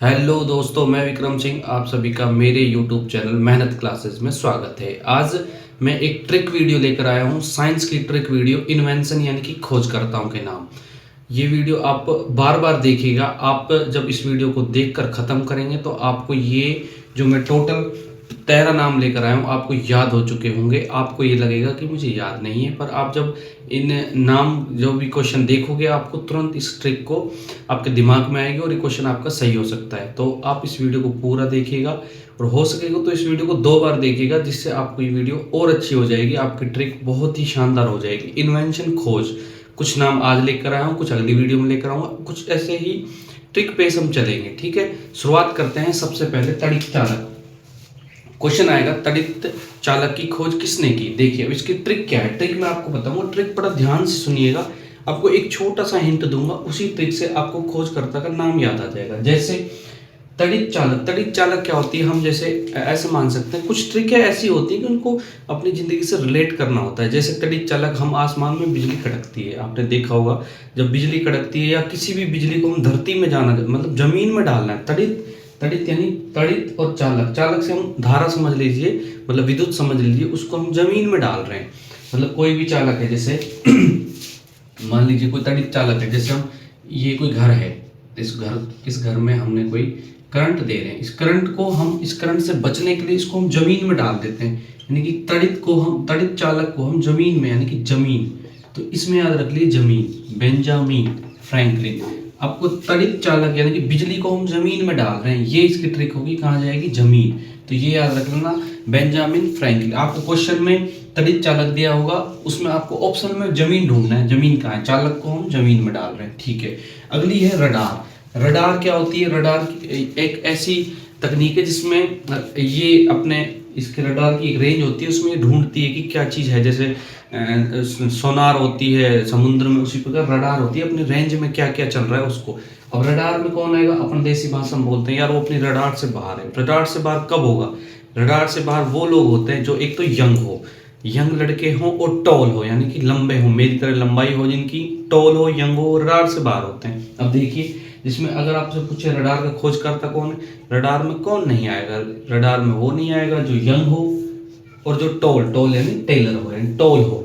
Hello दोस्तों, मैं विक्रम सिंह। आप सभी का मेरे यूट्यूब चैनल मेहनत क्लासेस में स्वागत है। आज मैं एक ट्रिक वीडियो लेकर आया हूँ, साइंस की ट्रिक वीडियो, इन्वेंशन यानी कि खोजकर्ताओं के नाम। ये वीडियो आप बार बार देखिएगा। आप जब इस वीडियो को देखकर ख़त्म करेंगे तो आपको ये जो मैं टोटल 13 नाम लेकर आया हूँ आपको याद हो चुके होंगे। आपको ये लगेगा कि मुझे याद नहीं है, पर आप जब इन नाम जो भी क्वेश्चन देखोगे आपको तुरंत इस ट्रिक को आपके दिमाग में आएगी और ये क्वेश्चन आपका सही हो सकता है। तो आप इस वीडियो को पूरा देखिएगा और हो सकेगा तो इस वीडियो को 2 बार देखिएगा, जिससे आपको ये वीडियो और अच्छी हो जाएगी। आपकी ट्रिक बहुत ही शानदार हो जाएगी। इन्वेंशन खोज, कुछ नाम आज लेकर आया हूँ, कुछ अगली वीडियो में लेकर आऊँगा, कुछ ऐसे ही ट्रिक पे हम चलेंगे। ठीक है, शुरुआत करते हैं। सबसे पहले तड़ित चालक क्वेश्चन आएगा। तड़ित चालक की खोज किसने की? देखिए अब इसकी ट्रिक क्या है। ट्रिक मैं आपको बताऊंगा, ट्रिक बड़ा ध्यान से सुनिएगा। आपको एक छोटा सा हिंट दूंगा, उसी ट्रिक से आपको खोजकर्ता का नाम याद आ जाएगा। जैसे तड़ित चालक, तड़ित चालक क्या होती है, हम जैसे ऐसे मान सकते हैं कुछ ट्रिकें ऐसी होती हैं कि उनको अपनी ज़िंदगी से रिलेट करना होता है। जैसे तड़ित चालक, हम आसमान में बिजली कड़कती है, आपने देखा होगा जब बिजली कड़कती है या किसी भी बिजली को हम धरती में जाना मतलब ज़मीन में डालना है। तड़ित तड़ित यानी तड़ित और चालक, चालक से हम धारा समझ लीजिए, मतलब विद्युत समझ लीजिए, उसको हम जमीन में डाल रहे हैं। मतलब कोई भी चालक है, जैसे मान लीजिए कोई तड़ित चालक है, जैसे हम ये कोई घर है, इस घर में हमने कोई करंट दे रहे हैं। इस करंट को हम, इस करंट से बचने के लिए इसको हम जमीन में डाल देते हैं। यानी कि तड़ित चालक को हम जमीन में, यानी कि जमीन, तो इसमें याद रख लीजिए जमीन। Benjamin Franklin. आपको तड़ित चालक यानी कि बिजली को हम जमीन में डाल रहे हैं, ये इसकी ट्रिक होगी। कहाँ जाएगी? जमीन। तो ये याद रख लेना, बेंजामिन फ्रैंकलिन। आपको क्वेश्चन में तड़ित चालक दिया होगा, उसमें आपको ऑप्शन में जमीन ढूंढना है। जमीन कहाँ है? चालक को हम जमीन में डाल रहे हैं। ठीक है, अगली है रडार। रडार क्या होती है? रडार एक ऐसी तकनीक है जिसमें ये अपने, इसके रडार की एक रेंज होती है, उसमें ढूंढती है कि क्या चीज़ है। जैसे सोनार होती है समुद्र में, उसी प्रकार रडार होती है, अपनी रेंज में क्या क्या चल रहा है उसको। अब रडार में कौन आएगा? अपन देसी भाषा में बोलते हैं यार वो अपनी रडार से बाहर है। रडार से बाहर कब होगा? रडार से बाहर वो लोग होते हैं जो एक तो यंग हो, यंग लड़के हों और टॉल हो, यानी कि लंबे हो, मेरी तरह लंबाई हो जिनकी, टॉल हो, यंग हो, रडार से बाहर होते हैं। अब देखिए, जिसमें अगर आपसे पूछे रडार का खोजकर्ता कौन है, रडार में कौन नहीं आएगा? रडार में वो नहीं आएगा जो यंग हो और जो टॉल यानी टेलर हो, यानी टॉल हो।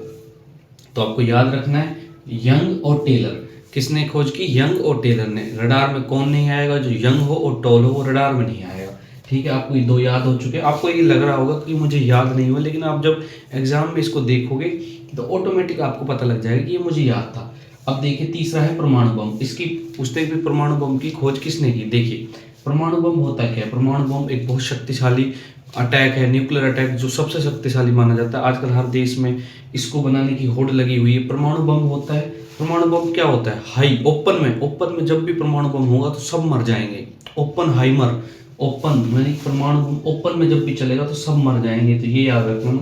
तो आपको याद रखना है यंग और टेलर। किसने खोज की? यंग और टेलर ने। रडार में कौन नहीं आएगा? जो यंग हो और टॉल हो, वो रडार में नहीं आएगा। ठीक है, आपको ये 2 याद हो चुके हैं। आपको ये लग रहा होगा कि मुझे याद नहीं हुआ, लेकिन आप जब एग्जाम में इसको देखोगे तो ऑटोमेटिक आपको पता लग जाएगा कि ये मुझे याद था। अब देखिए तीसरा है परमाणु बम। इसकी पूछते भी परमाणु बम की खोज किसने की? देखिए परमाणु बम होता क्या है? परमाणु बम एक बहुत शक्तिशाली अटैक है, न्यूक्लियर अटैक, जो सबसे शक्तिशाली माना जाता है। आजकल हर देश में इसको बनाने की होड़ लगी हुई है। परमाणु बम होता है, परमाणु बम क्या होता है? हाई ओपन में जब भी परमाणु बम होगा तो सब मर जाएंगे। ओपन हाइमर, ओपन यानी परमाणु बम ओपन में जब भी चलेगा तो सब मर जाएंगे। तो ये याद रखना,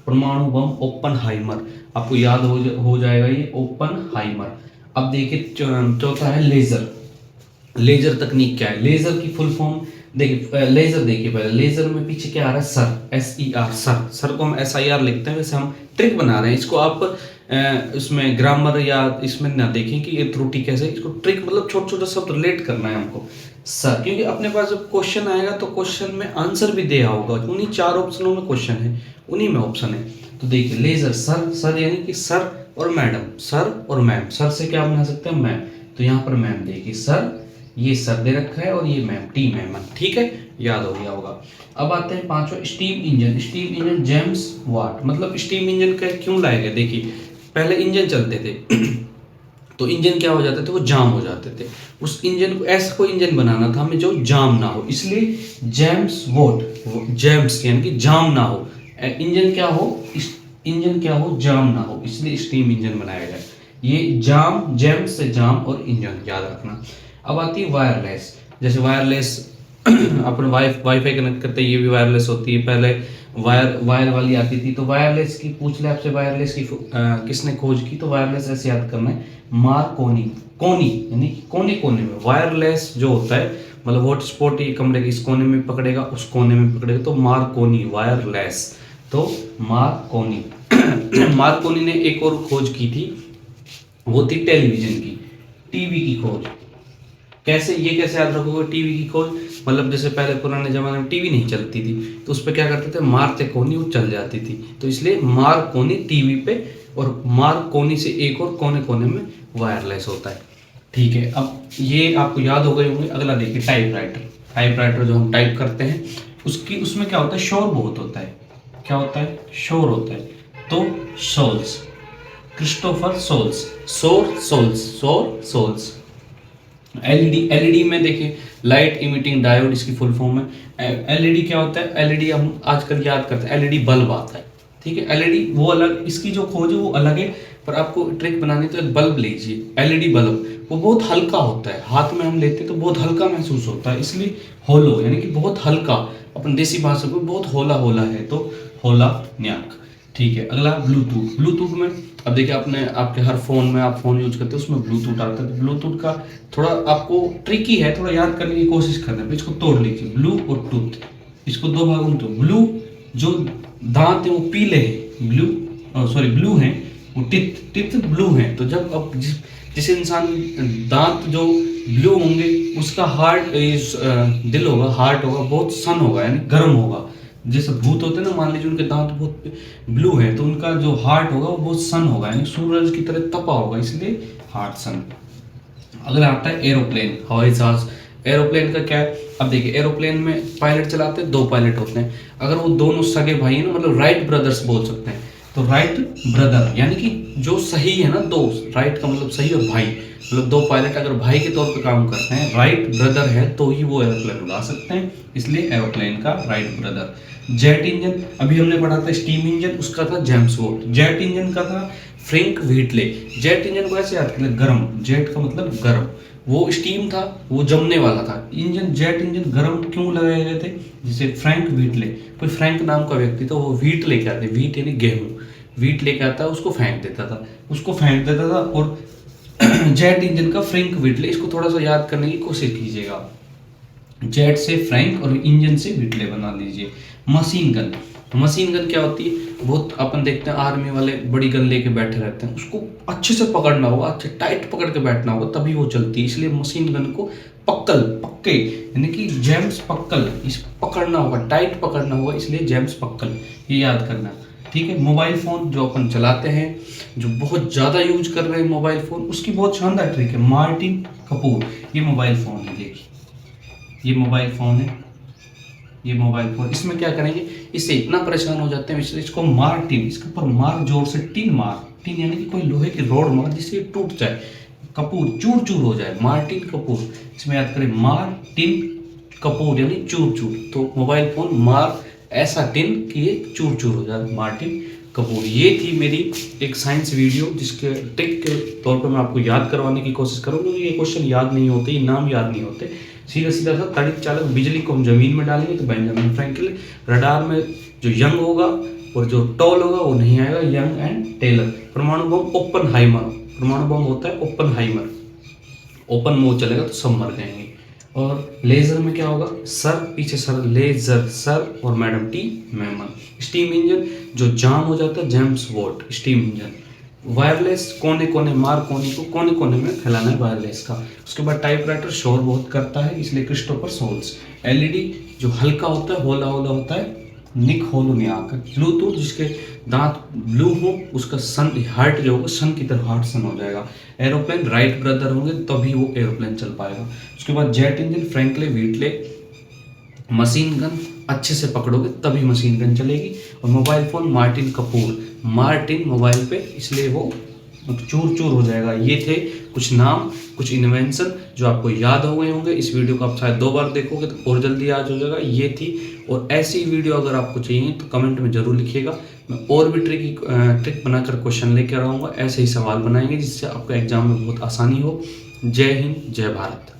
परमाणु बम ओपन हाइमर, आपको याद हो जाएगा ये ओपन हाइमर। अब देखिए चौथा है लेजर। लेजर तकनीक क्या है? लेजर की फुल फॉर्म देखिए, लेजर देखिए पहले, लेजर में पीछे क्या आ रहा है? Sir, SER, sir. सर को हम SIR लिखते हैं, वैसे हम ट्रिक बना रहे हैं। इसको आप उसमें ग्रामर या इसमें ना देखें कि ये त्रुटि कैसे, इसको ट्रिक मतलब छोटा छोटा शब्द रिलेट करना है हमको। सर, क्योंकि अपने पास जब क्वेश्चन आएगा तो क्वेश्चन में आंसर भी दिया होगा, उन्हीं 4 ऑप्शनों में क्वेश्चन है, उन्हीं में ऑप्शन है। तो देखिए लेजर, सर, सर यानी कि सर और मैडम, सर और मैम। सर से क्या बना सकते हैं? मैम। तो यहाँ पर मैम देखिए, सर, ये सर दे रखा है और ये मैम, टी मैम। ठीक है, याद हो गया होगा। अब आते हैं 5वां, steam engine. Steam engine James Watt. मतलब स्टीम इंजन का क्यों लाए गए? देखिए पहले इंजन चलते थे तो इंजन क्या हो जाते थे? वो जाम हो जाते थे। उस इंजन को ऐसा कोई इंजन बनाना था हमें जो जाम ना हो, इसलिए जेम्स वॉट, जेम्स यानी कि जाम ना हो, इंजन क्या हो, इंजन क्या हो, जाम ना हो, इसलिए स्टीम इंजन बनाया गया। ये जाम, जेम्स से जाम और इंजन, याद रखना। अब आती है वायरलेस। जैसे वायरलेस अपन वाईफाई कनेक्ट करते हैं, ये भी वायरलेस होती है। पहले वायर वाली आती थी। तो वायरलेस की पूछ ले आपसे, वायरलेस की किसने खोज की? तो वायरलेस ऐसे याद करना है, मार्कोनी। कोनी यानी कोने कोने में वायरलेस जो होता है, मतलब हॉटस्पॉट ये कमरे के इस कोने में पकड़ेगा, उस कोने में पकड़ेगा, तो मार्कोनी, वायरलेस। तो मार्कोनी मार्कोनी ने एक और खोज की थी, वो थी टेलीविजन की, टीवी की खोज। कैसे, ये कैसे याद रखोगे? टीवी की खोज, मतलब जैसे पहले पुराने ज़माने में टीवी नहीं चलती थी तो उस पर क्या करते थे, मारते कोनी, वो चल जाती थी, तो इसलिए मार कोनी टीवी पे, और मार कोनी से एक और कोने कोने में वायरलेस होता है। ठीक है, अब ये आपको याद हो गए होंगे। अगला देखिए, टाइपराइटर। टाइपराइटर जो हम टाइप करते हैं उसमें क्या होता है, शोर बहुत होता है। क्या होता है? शोर होता है। तो सोल्स, क्रिस्टोफर सोल्स, शोर सोल्स। एलईडी में देखिए, लाइट इमिटिंग डायोड, इसकी फुल फॉर्म है। एलईडी क्या होता है? एलईडी हम आजकल याद करते हैं, एलईडी बल्ब आता है। ठीक है, एलईडी वो अलग, इसकी जो खोज है वो अलग है, पर आपको ट्रिक बनानी तो एक बल्ब लीजिए, एलईडी बल्ब। वो बहुत हल्का होता है, हाथ में हम लेते हैं तो बहुत हल्का महसूस होता है, इसलिए होलो, यानी कि बहुत हल्का, अपन देसी भाषा में बहुत होला होला है, तो होला न्याक। ठीक है, अगला ब्लूटूथ। ब्लूटूथ में अब देखिए, आपने आपके हर फ़ोन में, आप फ़ोन यूज करते हैं उसमें ब्लूटूथ आता है, तो ब्लूटूथ का थोड़ा आपको ट्रिकी है, थोड़ा याद करने की कोशिश करना है। इसको तोड़ लीजिए, ब्लू और टूथ, इसको दो भागों में तोड़। ब्लू जो दांत है वो पीले हैं, ब्लू हैं, वो टिथ ब्लू हैं। तो जब अब जिस इंसान दांत जो ब्लू होंगे उसका दिल होगा, हार्ट होगा, बहुत सन होगा, यानी गर्म होगा। जैसे भूत होते हैं ना, मान लीजिए उनके दांत बहुत ब्लू है तो उनका जो हार्ट होगा वो बहुत सन होगा, यानी सूरज की तरह तपा होगा, इसलिए हार्ट सन। अगला आता है एरोप्लेन, हवाई जहाज। एरोप्लेन का क्या है? अब देखिए, एरोप्लेन में पायलट चलाते हैं, दो पायलट होते हैं। अगर वो दोनों सगे भाई हैं ना, मतलब राइट ब्रदर्स बोल सकते हैं, तो राइट ब्रदर यानी कि जो सही है ना, दो, राइट का मतलब सही और भाई, मतलब दो पायलट अगर भाई के तौर पे काम करते हैं, राइट ब्रदर है, तो ही वो एरोप्लेन उड़ा सकते हैं, इसलिए एरोप्लेन का राइट ब्रदर। जेट इंजन, अभी हमने पढ़ा था स्टीम इंजन, उसका था जेम्स वॉट। जेट इंजन का था फ्रैंक व्हीटले। जेट इंजन को ऐसे याद करें, गर्म, जेट का मतलब गर्म, वो स्टीम था, वो जमने वाला था। इंजन, जेट इंजन गर्म क्यों लगाए गए थे? जैसे फ्रैंक व्हीटले, कोई फ्रैंक नाम का व्यक्ति था, वो व्हीट लेके आते, व्हीट यानी गेहूं, व्हीट लेके आता है, उसको फेंक देता था, और जेट इंजन का फ्रैंक व्हीटले, इसको थोड़ा सा याद करने की कोशिश कीजिएगा। जेट से फ्रैंक और इंजन से व्हीटले बना लीजिए। मशीन गन, मशीन गन क्या होती है? बहुत अपन देखते हैं आर्मी वाले बड़ी गन लेके बैठे रहते हैं, उसको अच्छे से पकड़ना होगा, अच्छे टाइट पकड़ के बैठना होगा, तभी वो चलती है, इसलिए मशीन गन को पक्के यानी कि जेम्स पक्कल, इस पकड़ना होगा, टाइट पकड़ना होगा, इसलिए जेम्स पक्कल, ये याद करना। ठीक है, मोबाइल फ़ोन जो अपन चलाते हैं, जो बहुत ज़्यादा यूज कर रहे हैं मोबाइल फ़ोन, उसकी बहुत शानदार ट्रिक है। मार्टिन कपूर, ये मोबाइल फ़ोन है, देखिए ये मोबाइल फ़ोन है, ये मोबाइल फ़ोन, इसमें क्या करेंगे, इससे इतना परेशान हो जाते हैं, इसको मार टिन, इसके ऊपर मार, जोर से टिन मार, टिन यानी कि कोई लोहे की रोड मार जिससे ये टूट जाए, कपूर चूर चूर हो जाए, मार्टिन कपूर। इसमें याद करें, मार्टिन कपूर यानी चूर चूर, तो मोबाइल फ़ोन मार ऐसा टिन कि ये चूर चूर हो जाए, मार्टिन कपूर। ये थी मेरी एक साइंस वीडियो, जिसके ट्रिक के तौर पर मैं आपको याद करवाने की कोशिश करूँगा, क्योंकि ये क्वेश्चन याद नहीं होते, ये नाम याद नहीं होते। सीधा सीधा सा तड़ित चालक बिजली को हम जमीन में डालेंगे तो बेंजामिन फ्रैंकलिन। रडार में जो यंग होगा और जो टॉल होगा वो नहीं आएगा, यंग एंड टेलर। परमाणु बम ओपनहाइमर, परमाणु बम होता है ओपनहाइमर, ओपन में वो चलेगा तो सब मर जाएंगे। और लेजर में क्या होगा, सर पीछे सर, लेजर सर, और madam T Memon. Steam engine जो जाम हो जाता है, James Watt steam engine. Wireless कोने कोने, मार कोने को कोने कोने में फैलाना है वायरलेस का। उसके बाद टाइपराइटर शोर बहुत करता है, इसलिए क्रिस्टोफर सोल्स। एलईडी जो हल्का होता है, होला होला होता है, निक होलोनियाक। ब्लूटूथ जिसके दांत ब्लू हो, उसका सन हार्ट जो होगा सन की तरह हार्ट सन हो जाएगा। एरोप्लेन राइट ब्रदर होंगे तभी वो एरोप्लेन चल पाएगा। उसके बाद जेट इंजन फ्रैंकले व्हीटले। मशीन गन अच्छे से पकड़ोगे तभी मशीन गन चलेगी। और mobile phone Martin Kapoor, Martin mobile पे, इसलिए वो चूर चूर हो जाएगा। ये थे कुछ नाम, कुछ इन्वेंशन जो आपको याद हो गए होंगे। इस वीडियो को आप शायद 2 बार देखोगे तो और जल्दी याद हो जाएगा। ये थी, और ऐसी वीडियो अगर आपको चाहिए तो कमेंट में ज़रूर लिखिएगा। मैं और भी ट्रिक बनाकर क्वेश्चन लेकर आऊँगा, ऐसे ही सवाल बनाएंगे जिससे आपको एग्जाम में बहुत आसानी हो। जय हिंद, जय भारत।